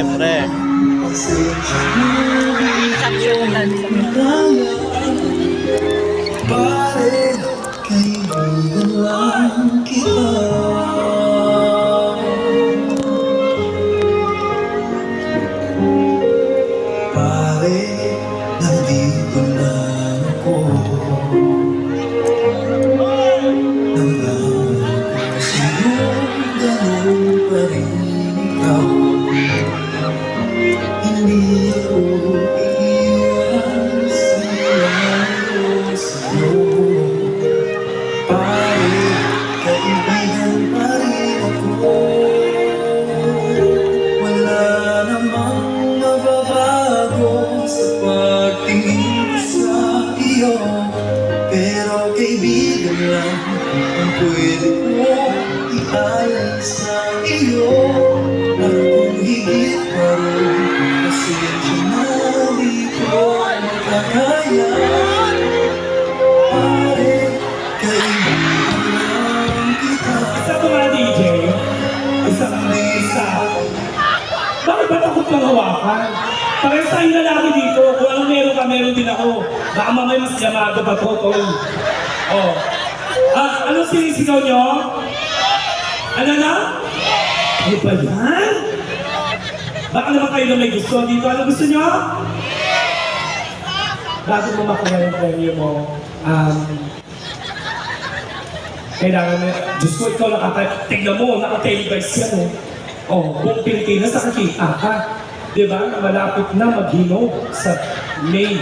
Siyempre. Saksyonan. Pare, kaibigan lang kita. Pare, nandito na ako. Nangako sa'yo, ganun pa rin ikaw. Hindi ako iiwan sa'yo. Pare, kaibigan pa rin ako. Wala namang mababago sa pagtingin ko sa iyo. Pero kaibigan lang ang pwede ko ialay sa iyo. At kung higit pa rin, pasensya na di ko makakaya. Pare, kaibigan lang kita. Isa ko nga DJ, isang isa. Bakit ba't ako panghawakan? Parang tayo na laki dito. Kung anong meron ka, meron din ako. Baka mamaya mas yamado pa to, tol. Oh. Anong sinisigaw nyo? Ano na? Ano ba yan? Baka naman kayo na may gusto dito. Ano gusto nyo? Bago mo makuha yung premyo mo, kailangan na, Diyos ko, ikaw tignan mo, naka-televise yan eh. Oh, buong Pilipinas nakakita ka. Diba? Malapit na maghinog sa May.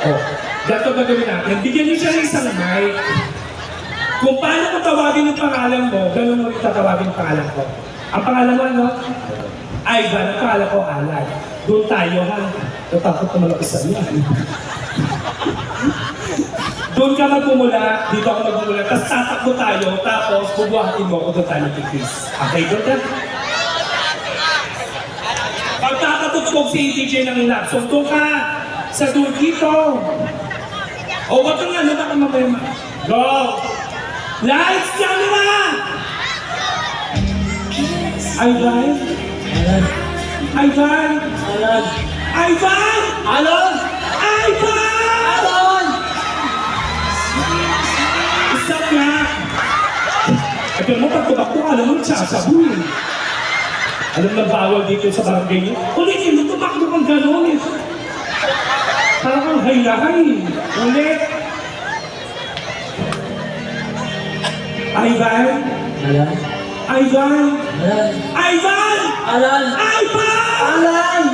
Oh, dato gagawin natin. Bigyan niyo siya ng isang mic. Kung paano ko tawagin yung pangalan mo, ganun mo rin tatawagin yung pangalan ko. Ang pangalan mo, ano? Ivan, ang pangalan ko, Alan. Doon tayo, ha? Natakot naman ako sa iyo. Doon ka magmumula, dito ako magmumula, tapos tatakbo tayo, tapos bubuhatin mo ako doon tayo nagkikis. Okay, doon ka? Pag nakatutkog si DJ ng lab, doon ka sa doon dito. O, wag kang ano, baka mamaya. Go! Lights, camera! Ivan? Alan, Ivan? Alan, Ivan! Alan, Ivan! Alan! Isa nga! Alam mo, pag tumakbo ka, alam mo, nagsasabu eh. Alam na bawal dito sa barangay niyo. Ulitin mo, tumakbo kang gano'n eh. Parang kang hay-hay. Ulit. Ivan? Alan, Ivan? Alan, Ivan! Alan, Ivan! Alan!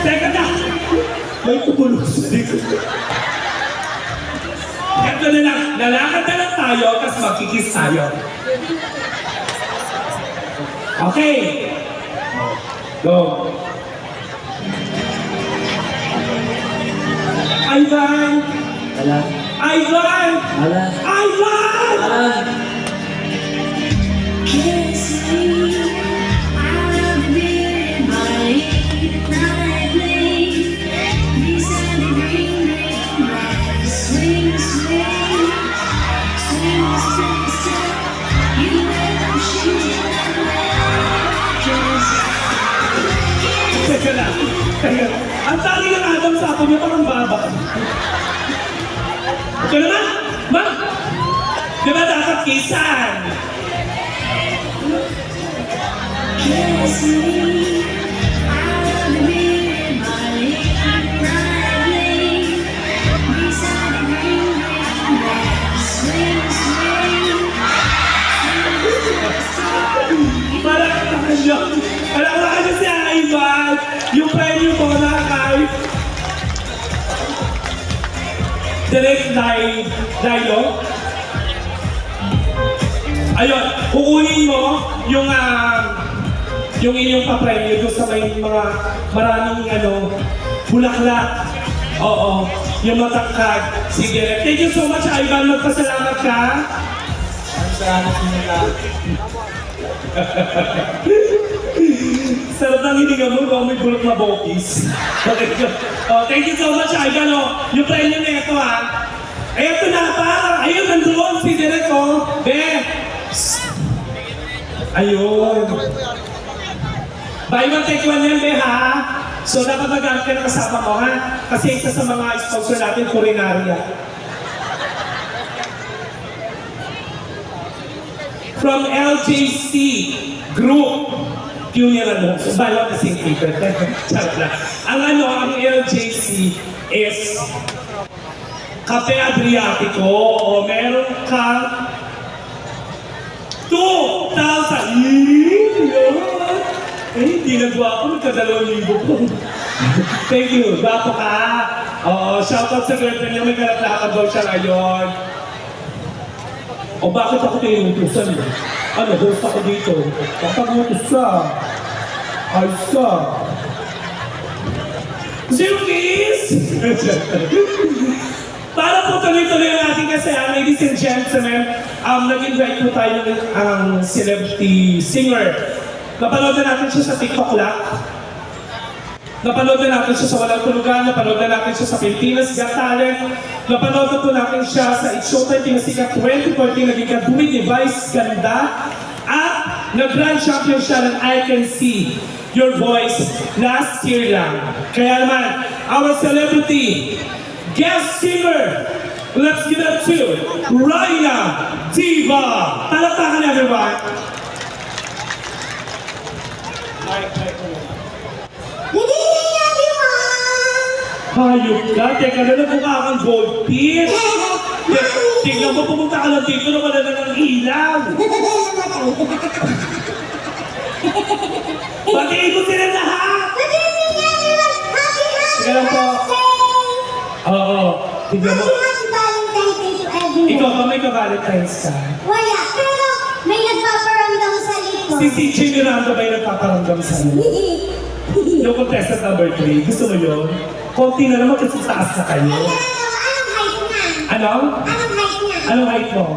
Teka na! May tumulo sa likod. Ganto na lang, lalakad na lang tayo, tapos magkikis tayo. Okay. Go. Ivan! Alan, Ivan! Alan, Ivan! Alan! Teka na. Teka na. Ang tali ng Adam sa akin niya parang baba. Ito naman! Ma! Di ba dapat kisan? Palakpakan niyo! Palakpakan niyo si Ivan! Yung premyo mo na kay Direct Dialogue. Ayun, kukunin mo yung inyong papremyo doon sa may mga maraming bulaklak. Oo, yung matangkad. Sige, thank you so much, Ivan. Magpasalamat ka. Salamat sa akin nila. Sarap ng hininga mo, no? May bulok na bokis. Okay, thank you so much, Aigan. Yung premyo na ito, ha? Eto na, parang, ayun, nandoon si Direk, Be! Ayun. Buy one, take one yan, Be, ha? So, dapat mag-aarap ka na kasama mo, ha? Kasi isa sa mga sponsor natin, Culinaria. From LJC Group. Funeral mo. So, buy one, kasing paper. Charot lang. Ang LJC is Cafe Adriatico. O, meron ka 2,000. Hindi nagawa ako. Nagka2,000 po. Thank you. Gwapo ka. Oo, shoutout sa girlfriend niya. May kalap-lakad daw siya ngayon. O bakit ako tinutusan mo? Ano, host ako dito. Papagutos ka. Ayos ka. Zirkis! Para po tuloy-tuloy ang ating kasayahan, ladies and gentlemen, nag-invite po tayo ng celebrity singer. Napanood na natin siya sa TikTok lang. Napanood na natin siya sa Walang Tulugan, napanood na natin siya sa Pilipinas Got Talent, napanood na po natin siya sa It's Showtime Pinasikat 2014, naging Kadumi Device Ganda, at nag-grand champion siya ng I Can See Your Voice last year lang. Kaya naman, our celebrity guest singer, let's give it to Raya Diva! Palakpakan everyone! Good evening, everyone! Hayop ka, teka na mukha kang goldfish. Tingnan mo, pumunta ka lang dito na wala na ng ilaw. Batiin mo sila lahat! Good evening, everyone! Sige lang po. Oo, tingnan mo. Happy Valentine's Day to everyone! Ikaw ba may ka-Valentine's ka? Wala, pero may nagpaparamdam sa likod. Si CJ Miranda ba yung nagpaparamdam sa'yo? Yung contestant number 3, gusto mo yun? Konti na naman kasi taas na kayo. Anong height niya? Ano? Anong height niya? Anong height mo?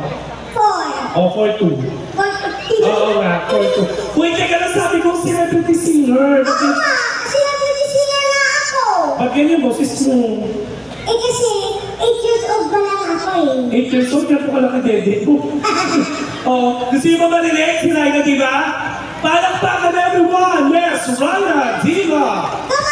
4. O, 4'2". 4'2". Oo nga, 4'2". Uy, teka lang sabi kong celebrity singer. Oo nga, celebrity singer na ako. Ba't ganyan boses mo? Eh kasi, 8 years old pa lang ako eh. 8 years old, kaya po ka lang kadede. Oh, gusto nyo ba marinig? Sinay na, diba? Palakpakan everyone! Yes, Raya Diva! Come on!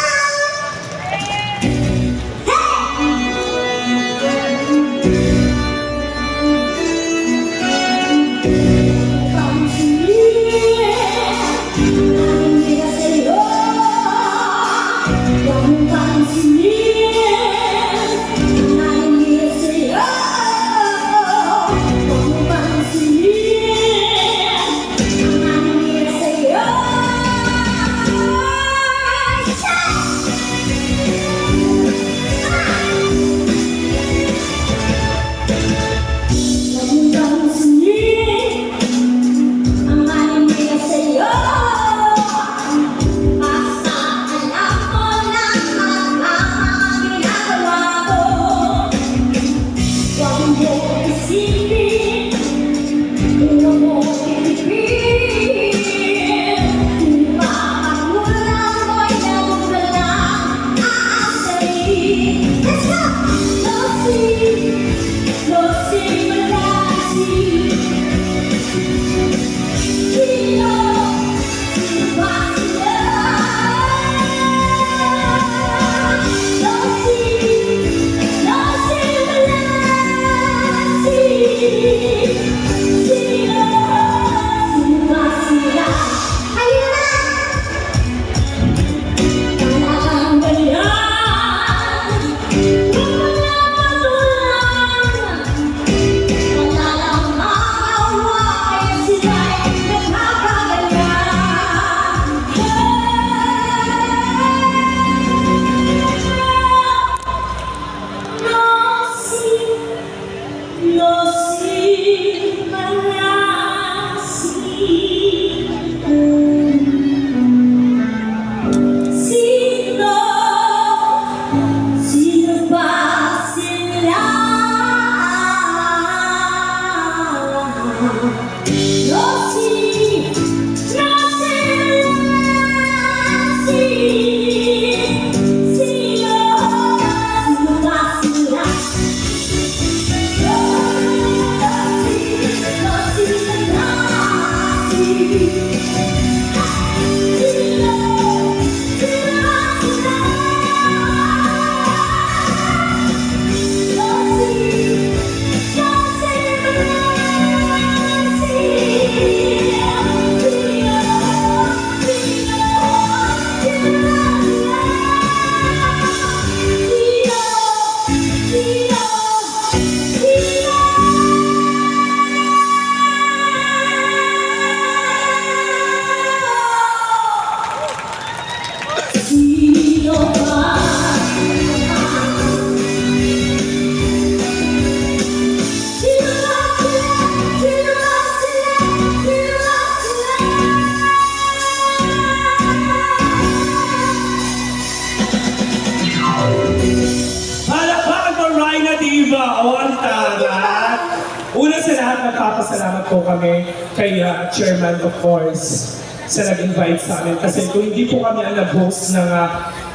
po kami kay Chairman, of course, sa nag-invite sa amin. Kasi kung hindi po kami ang nag-host ng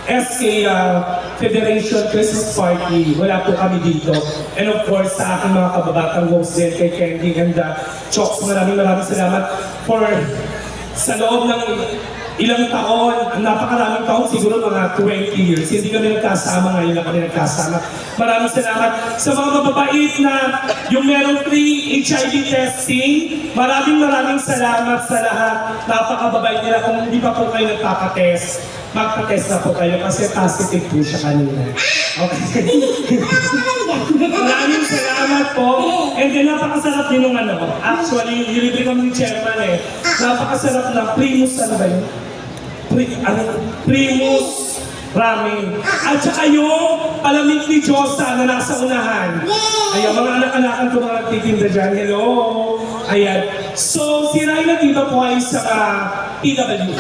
SK Federation Christmas Party, wala po kami dito. And of course, sa aking mga kababatang host din, kay Candy and Chokes, maraming salamat for sa loob ng ilang taon, napakaraming taon, siguro mga 20 years. Hindi kami nagkasama, ngayon na kami nagkasama. Maraming salamat sa mga mababait na yung merong free HIV testing. Maraming salamat sa lahat. Napakababait nila. Kung hindi pa po kayo nagpapatest, magpatest na po kayo kasi positive po siya kanina. Okay. Maraming salamat po. And then napakasarap din nung ano. Actually, nilibre kami ng chairman eh. Napakasarap ng Primus, ano ba yun? Primus Ramen. At saka yung palamig ni Diyosa na nasa unahan. Ayan, mga anak-anakan ko mga nagtitinda dyan. Hello! Ayan. So, si Rayna Diva po ay sa PWD.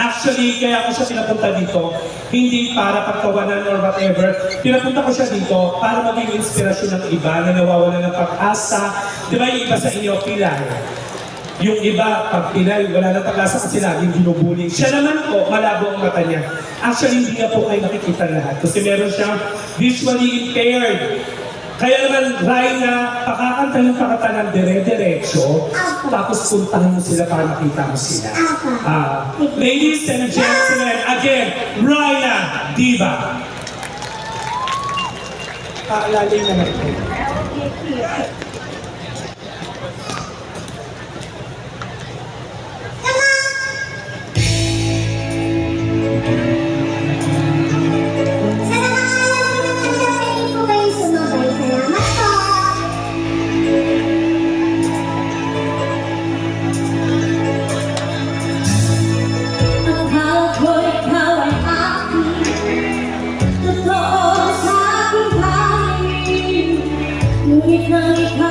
Actually, kaya ako siya pinapunta dito, hindi para pagtawanan or whatever. Pinapunta ko siya dito para maging inspirasyon ng iba na nawawala ng pag-asa. Di ba yung iba sa inyo, pilay? Yung iba, pag pilay, wala na pag-asa kasi laging binubuli. Siya naman po, malabo ang mata niya. Actually, hindi na po kayo nakikita lahat kasi meron siyang visually impaired. Kaya naman, Rayna, pakakanta yung pakata ng dire-diretso, tapos puntahan mo sila para makita mo sila. Ladies and gentlemen, again, Rayna Diva. Lalim naman po. Ngunit nang ikaw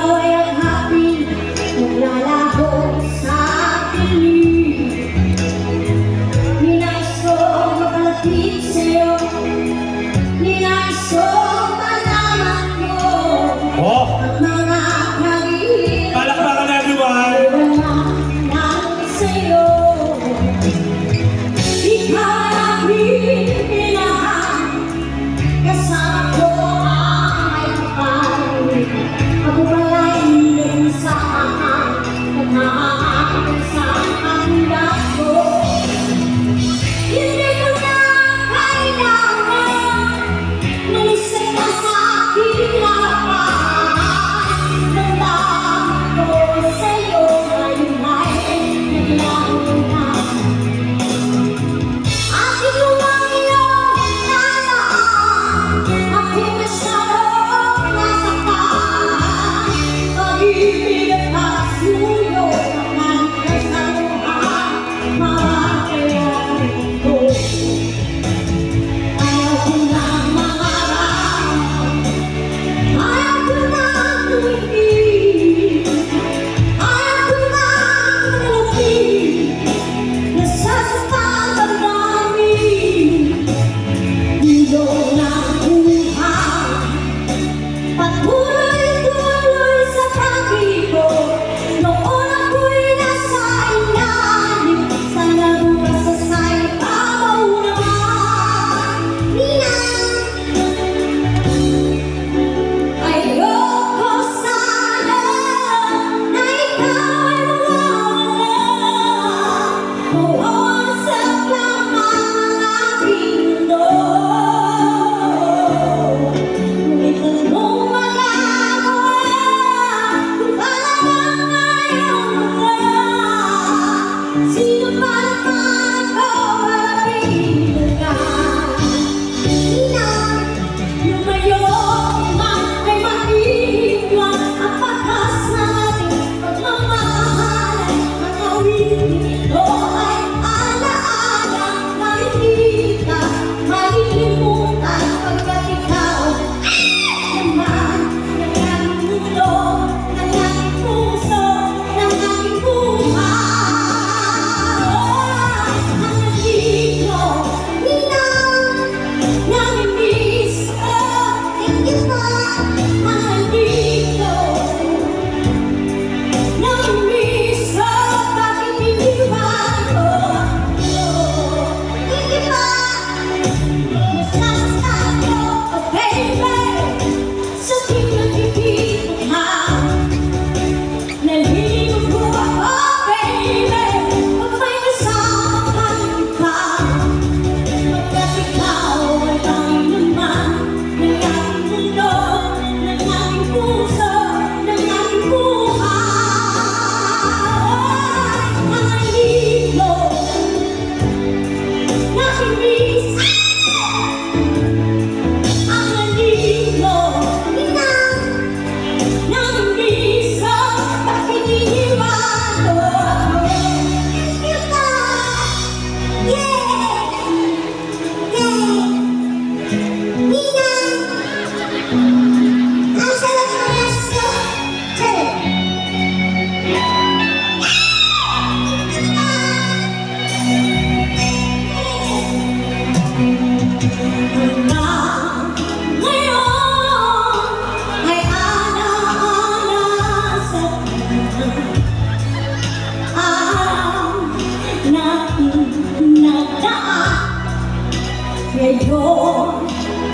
Ngayon,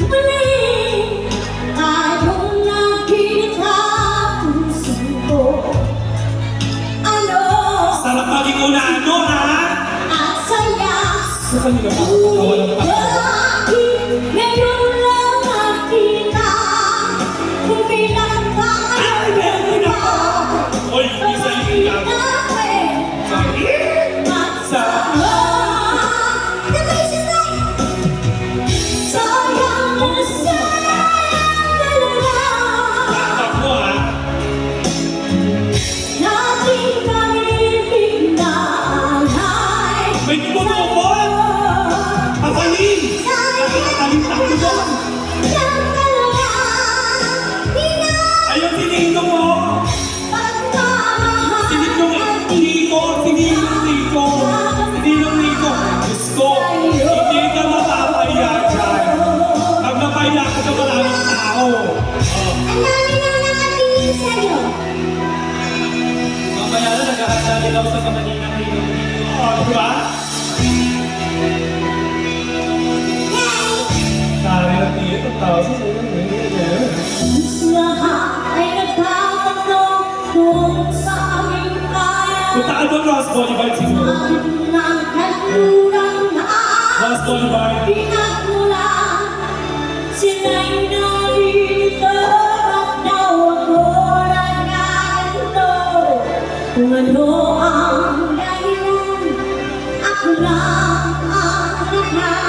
muli tayong nakita puso ko. Ano Sarap maging una-ano, ha? ang saya Sa kanila pa ako pakawalan pa. ngayon lang nakita kung pinagpapalala Ay, meron ako! Oy, isa yung ikaw. Sorry? Sa... Ako, ha? May tumutupon! Papalim! Nakakalim na ako doon! Ayun, tinignan mo! Tinignan Nico! Tinignan Nico! Tinignan Nico! Diyos ko! Hindi ka mapapaya dyan! Pag napaya ka sa maraming tao! Mamaya na, naghahanda din ako sa kamaninang Nico. Di ba? Tari na dito, tao sa Punta ka doon, Ross Boulevard siguro. Ross Boulevard. Sila'y narito at daw ako nagkakito. Kung ano ang dahilan, ako lang ang nakakakala.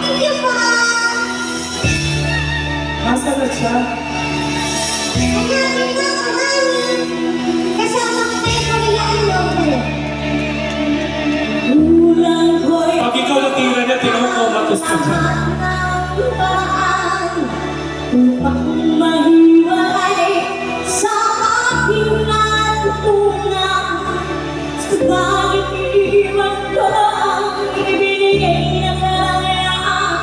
Thank you pa! Nasaan na siya? Hanapin mo ang hangin, kasama ko tayo pagkailangan loob. Ulang ko'y Pag ikaw natira niya, tinukumatos ka dyan. upang mahiwalay sa aking natutunan. Subalit iniwan ko ang ibinigay na kalayaan.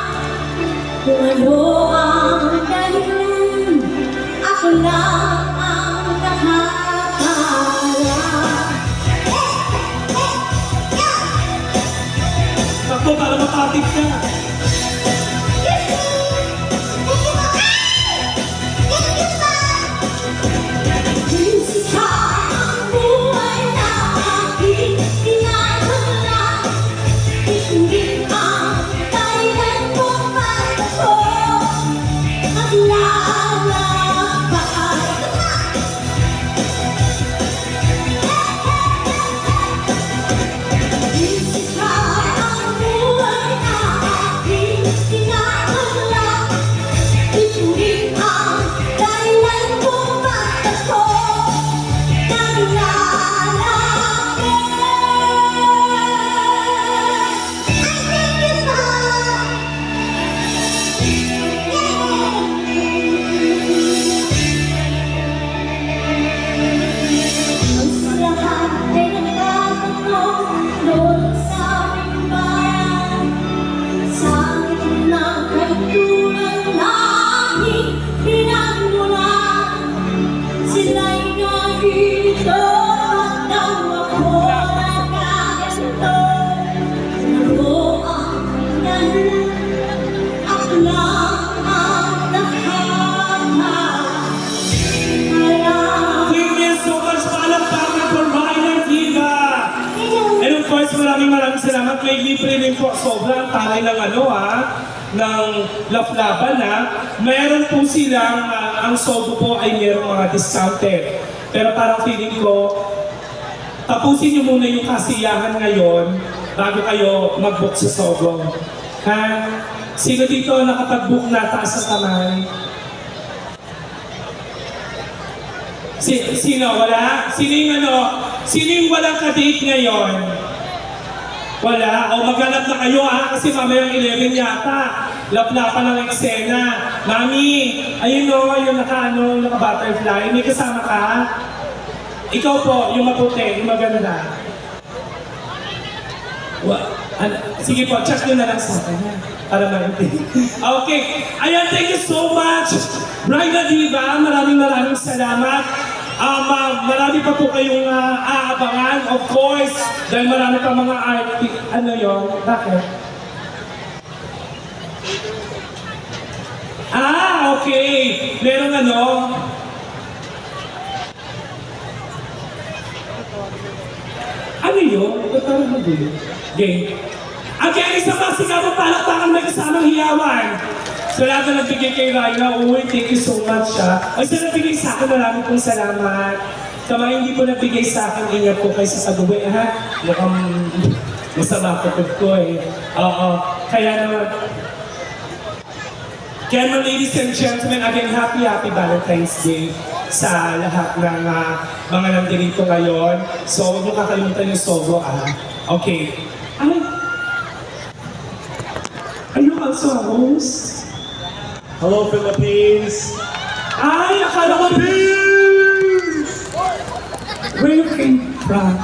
Kung ano ang dahilan, ako lang ang nakakala. Takbo para mapatid ka. Thank you so much, palakpakan for Minor Diva. And of course, maraming salamat. May libre rin po. Sobrang taray ng ng laflaban na. Meron po silang, ang sobo po ay merong mga discounted. Pero parang feeling ko, tapusin niyo muna yung kasiyahan ngayon bago kayo mag-book sa Sogo. Ha? Sino dito nakapag-book na taas sa kamay? Sino? Wala? Sino yung Sino yung walang ka-date ngayon? Wala? O maghanap na kayo ha? Kasi mamayang 11 yata. Laplapan ng eksena. Mami, ayun o, yung naka-butterfly. May kasama ka? Ikaw po, yung maputi, yung maganda. Sige po, chat nyo na lang sa akin ha? Para maintindihan. Okay. Ayan, thank you so much. Bryda Diva, maraming salamat. Marami pa po kayong aabangan, of course, dahil marami pa mga artist. Ano yun? Bakit? Okay. Merong Ano yun? Totoo mo din. Game. Again, isang masigaw mo palakpakan may kasamang hiyawan. So lahat na nagbigay kay Rhina, uy, thank you so much siya. O sa nagbigay sa akin, maraming pong salamat. Sa mga hindi po nagbigay sa akin, ingat po kayo sa saguwi, ha? Mukhang masama ko eh. Oo. Kaya naman, ladies and gentlemen, again, happy Valentine's Day sa lahat ng mga nandito ngayon. So, huwag mo kakalimutan yung Sogo, Okay. Are you also a host? Hello, Philippines! Akala ko... Where you came from?